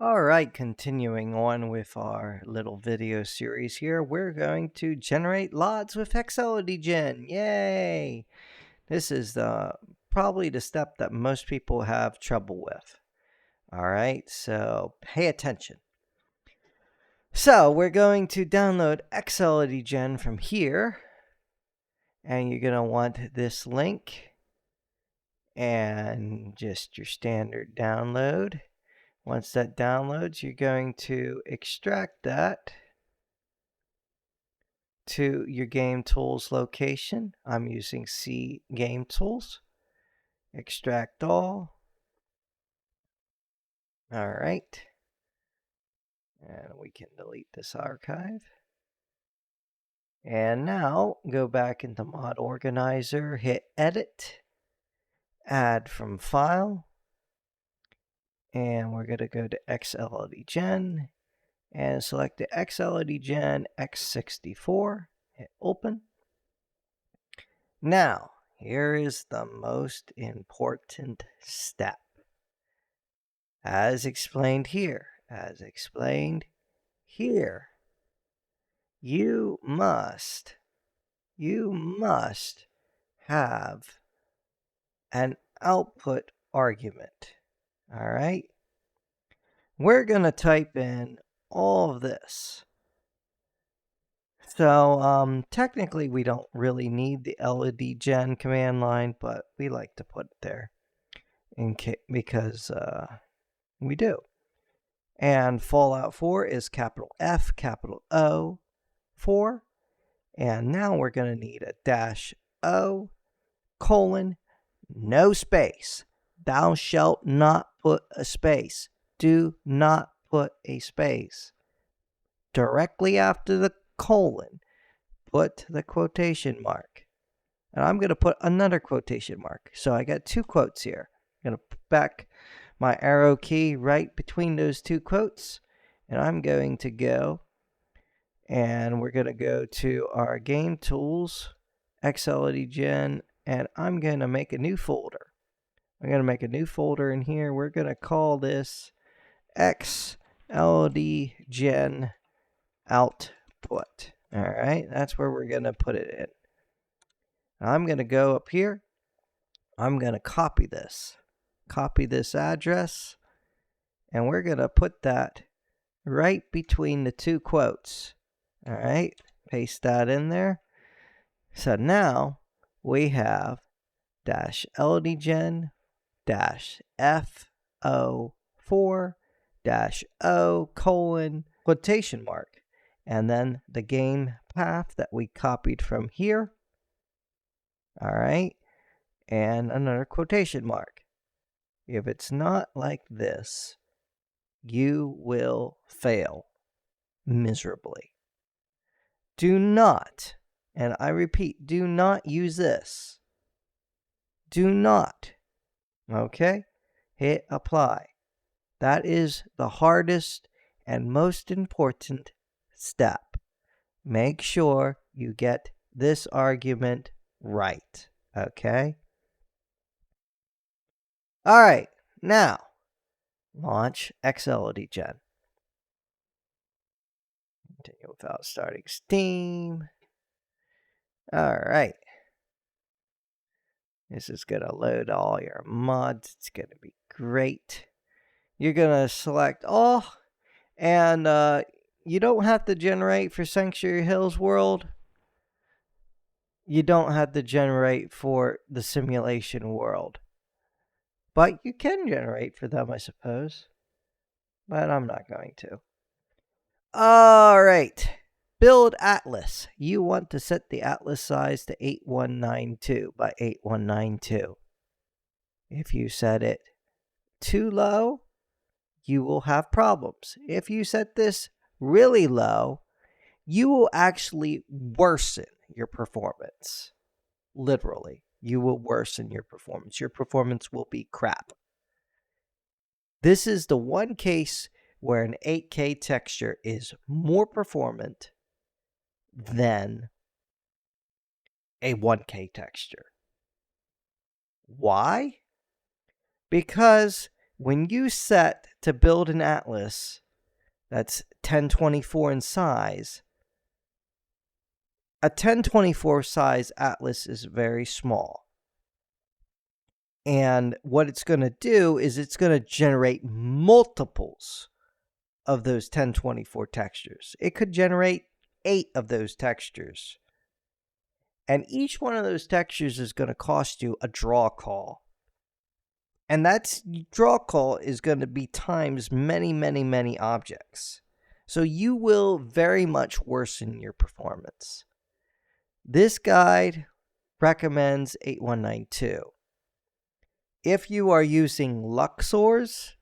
All right, continuing on with our little video series here, we're going to generate LODs with xLODGen. Yay! This is probably the step that most people have trouble with. All right, so pay attention. So we're going to download xLODGen from here, and you're going to want this link and just your standard download. Once that downloads, you're going to extract that to your Game Tools location. I'm using C Game Tools. Extract all. All right. And we can delete this archive. And now go back into Mod Organizer, hit Edit, Add from File, and we're going to go to xLODGen and select the xLODGen x64. Hit Open. Now, here is the most important step. As explained here, you must have an output argument. All right? We're going to type in all of this. So technically we don't really need the LODGen command line, but we like to put it there because we do. And Fallout 4 is capital F, capital O, 4. And now we're going to need a -O, colon, no space. Thou shalt not put a space. Do not put a space. Directly after the colon, put the quotation mark. And I'm going to put another quotation mark. So I got two quotes here. I'm going to put back my arrow key right between those two quotes. And I'm going to go and we're going to go to our Game Tools, xLODGen, and I'm going to make a new folder. I'm going to make a new folder in here. We're going to call this xLODGen output. All right, that's where we're going to put it in. I'm going to go up here. I'm going to copy this address, and we're going to put that right between the two quotes. All right, paste that in there. So now we have -LODGen -FO4 -O colon quotation mark, and then the game path that we copied from here. All right, and another quotation mark. If it's not like this, you will fail miserably. Do not, and I repeat, do not use this. Do not. Okay? Hit apply. That is the hardest and most important step. Make sure you get this argument right. Okay? All right. Now, launch xLODGen. Continue without starting Steam. All right. This is going to load all your mods. It's going to be great. You're going to select all, and you don't have to generate for Sanctuary Hills World. You don't have to generate for the simulation world. But you can generate for them, I suppose. But I'm not going to. All right. Build Atlas. You want to set the Atlas size to 8192 by 8192. If you set it too low, you will have problems. If you set this really low, you will actually worsen your performance. Literally, you will worsen your performance. Your performance will be crap. This is the one case where an 8K texture is more performant than a 1K texture. Why? Because When you set to build an atlas that's 1024 in size, a 1024 size atlas is very small. And what it's going to do is it's going to generate multiples of those 1024 textures. It could generate 8 of those textures. And each one of those textures is going to cost you a draw call. And that draw call is going to be times many, many, many objects. So you will very much worsen your performance. This guide recommends 8192. If you are using Luxor's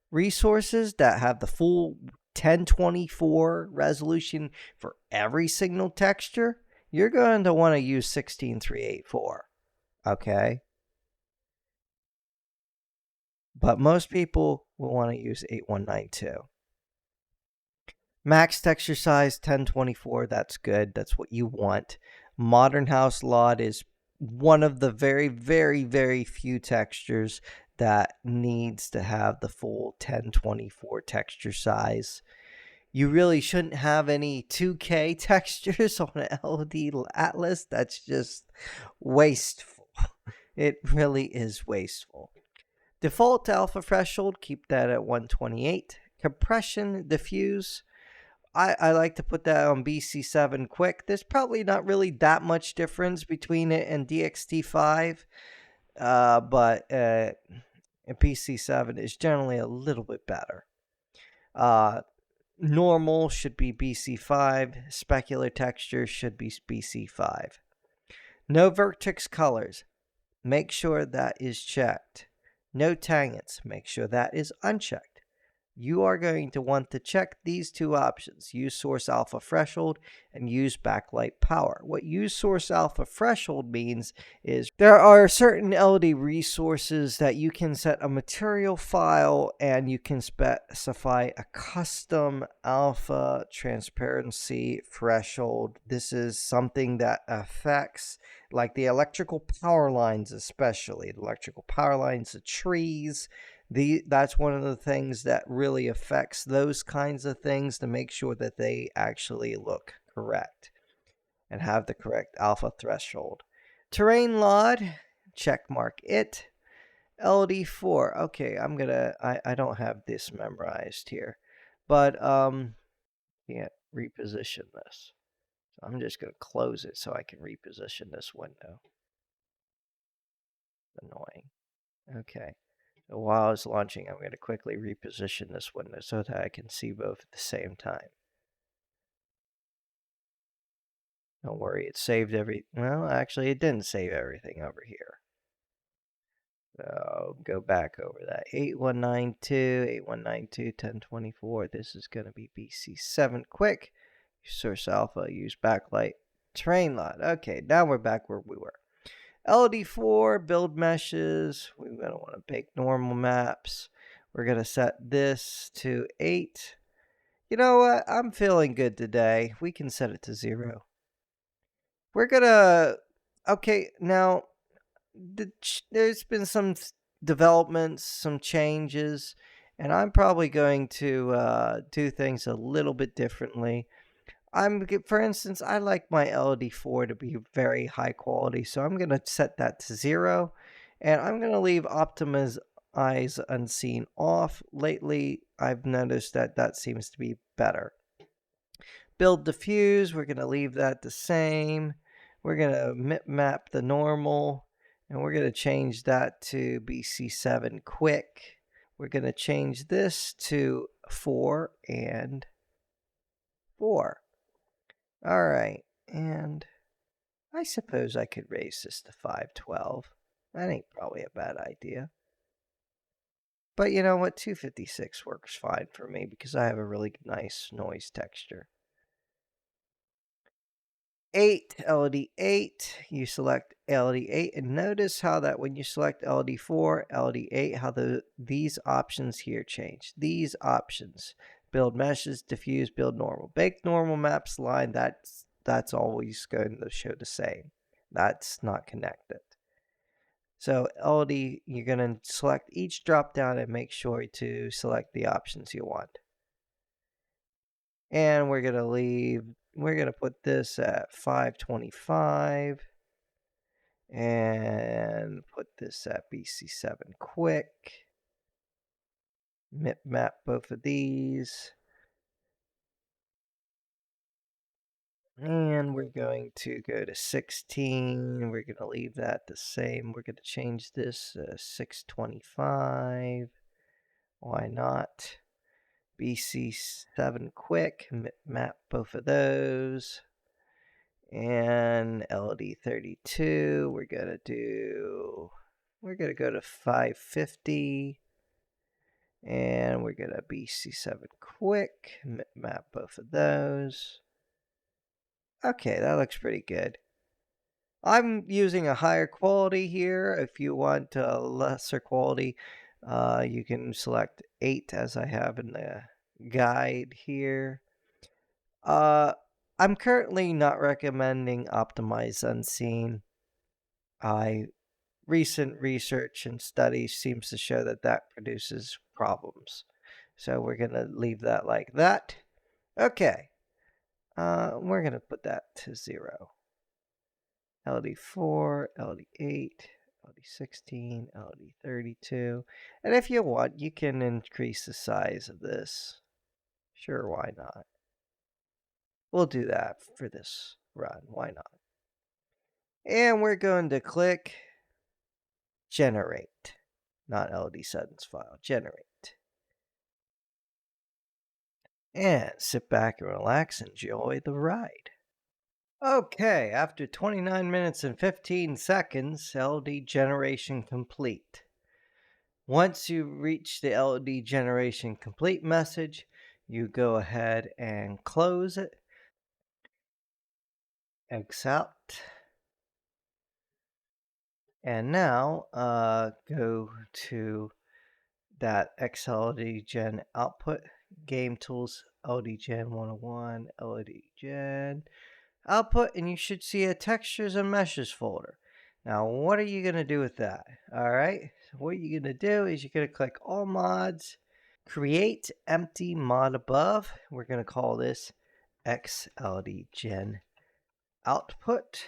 resources that have the full 1024 resolution for every single texture, you're going to want to use 16384. Okay? But most people will want to use 8192. Max texture size 1024, that's good. That's what you want. Modern House LOD is one of the very, very, very few textures that needs to have the full 1024 texture size. You really shouldn't have any 2K textures on an LOD Atlas. That's just wasteful. It really is wasteful. Default alpha threshold, keep that at 128. Compression, diffuse, I like to put that on BC7 quick. There's probably not really that much difference between it and DXT5, but BC7 is generally a little bit better. Normal should be BC5. Specular texture should be BC5. No vertex colors. Make sure that is checked. No tangents. Make sure that is unchecked. You are going to want to check these two options. Use source alpha threshold and use backlight power. What use source alpha threshold means is there are certain LOD resources that you can set a material file and you can specify a custom alpha transparency threshold. This is something that affects like the electrical power lines, especially the electrical power lines, the trees. That's one of the things that really affects those kinds of things to make sure that they actually look correct and have the correct alpha threshold. Terrain LOD, check mark it. LD4, okay, I don't have this memorized here, but can't reposition this. So I'm just gonna close it so I can reposition this window. Annoying. Okay. So while it's launching, I'm going to quickly reposition this window so that I can see both at the same time. Don't worry, it saved well, actually it didn't save everything over here. So go back over that. 8192, 8192, 1024. This is going to be BC7 quick. Source alpha, use backlight, terrain LOD. Okay, now we're back where we were. LD4, build meshes. We're going to want to make normal maps. We're going to set this to 8. You know what? I'm feeling good today. We can set it to 0. We're going to... Okay, now, there's been some developments, some changes, and I'm probably going to do things a little bit differently. For instance, I like my LOD4 to be very high quality, so I'm going to set that to 0, and I'm going to leave Optimize Eyes Unseen off. Lately, I've noticed that that seems to be better. Build Diffuse, we're going to leave that the same. We're going to map the normal, and we're going to change that to BC7 quick. We're going to change this to 4 and 4. All right, and I suppose I could raise this to 512. That ain't probably a bad idea. But you know what? 256 works fine for me because I have a really nice noise texture. 8, LD8, you select LD8, and notice how that when you select LD4, LD8, how these options here change. These options. Build meshes, diffuse, build normal. Bake normal maps line, that's always going to show the same. That's not connected. So LOD, you're going to select each drop down and make sure to select the options you want. And we're going to put this at 525 and put this at BC7 quick. Map both of these. And we're going to go to 16. We're going to leave that the same. We're going to change this 625. Why not? BC7 quick. Map both of those. And LD 32. We're going to go to 550. And we're going to BC7 quick. Map both of those. Okay, that looks pretty good. I'm using a higher quality here. If you want a lesser quality, you can select 8 as I have in the guide here. I'm currently not recommending Optimize Unseen. Recent research and studies seems to show that that produces problems. So we're going to leave that like that. Okay. We're going to put that to 0. LD4, LD8, LD16, LD32. And if you want, you can increase the size of this. Sure, why not? We'll do that for this run. Why not? And we're going to click Generate. Not LD7's file. Generate. And sit back and relax and enjoy the ride. Okay, after 29 minutes and 15 seconds, LD generation complete. Once you reach the LOD generation complete message, you go ahead and close it, accept, and now go to that xLODGen output, Game Tools, LODGen 101, LODGen output, and you should see a textures and meshes folder. Now, what are you going to do with that? All right, so what you're going to do is you're going to click All Mods, create empty mod above. We're going to call this xLODGen output.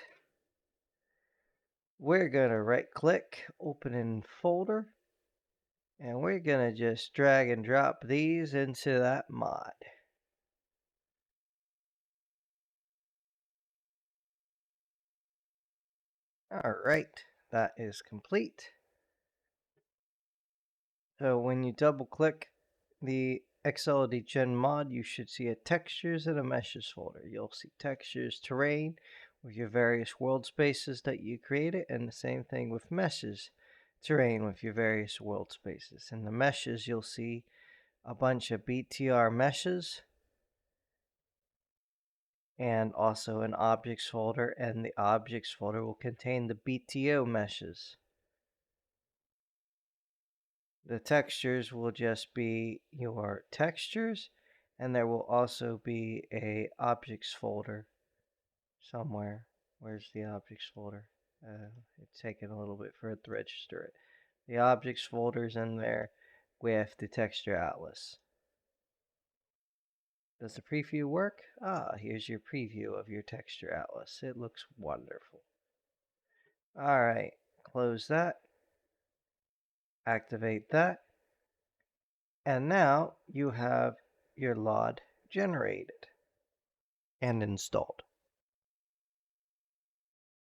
We're going to right click, open in folder, and we're going to just drag and drop these into that mod. All right, that is complete. So when you double click the xLODGen mod, you should see a textures and a meshes folder. You'll see textures, terrain with your various world spaces that you created, and the same thing with meshes, terrain with your various world spaces. In the meshes, you'll see a bunch of BTR meshes and also an objects folder, and the objects folder will contain the BTO meshes. The textures will just be your textures, and there will also be a objects folder somewhere. Where's the objects folder? It's taking a little bit for it to register it. The objects folder's in there with the texture atlas. Does the preview work? Here's your preview of your texture atlas. It looks wonderful. Alright, close that. Activate that. And now you have your LOD generated and installed.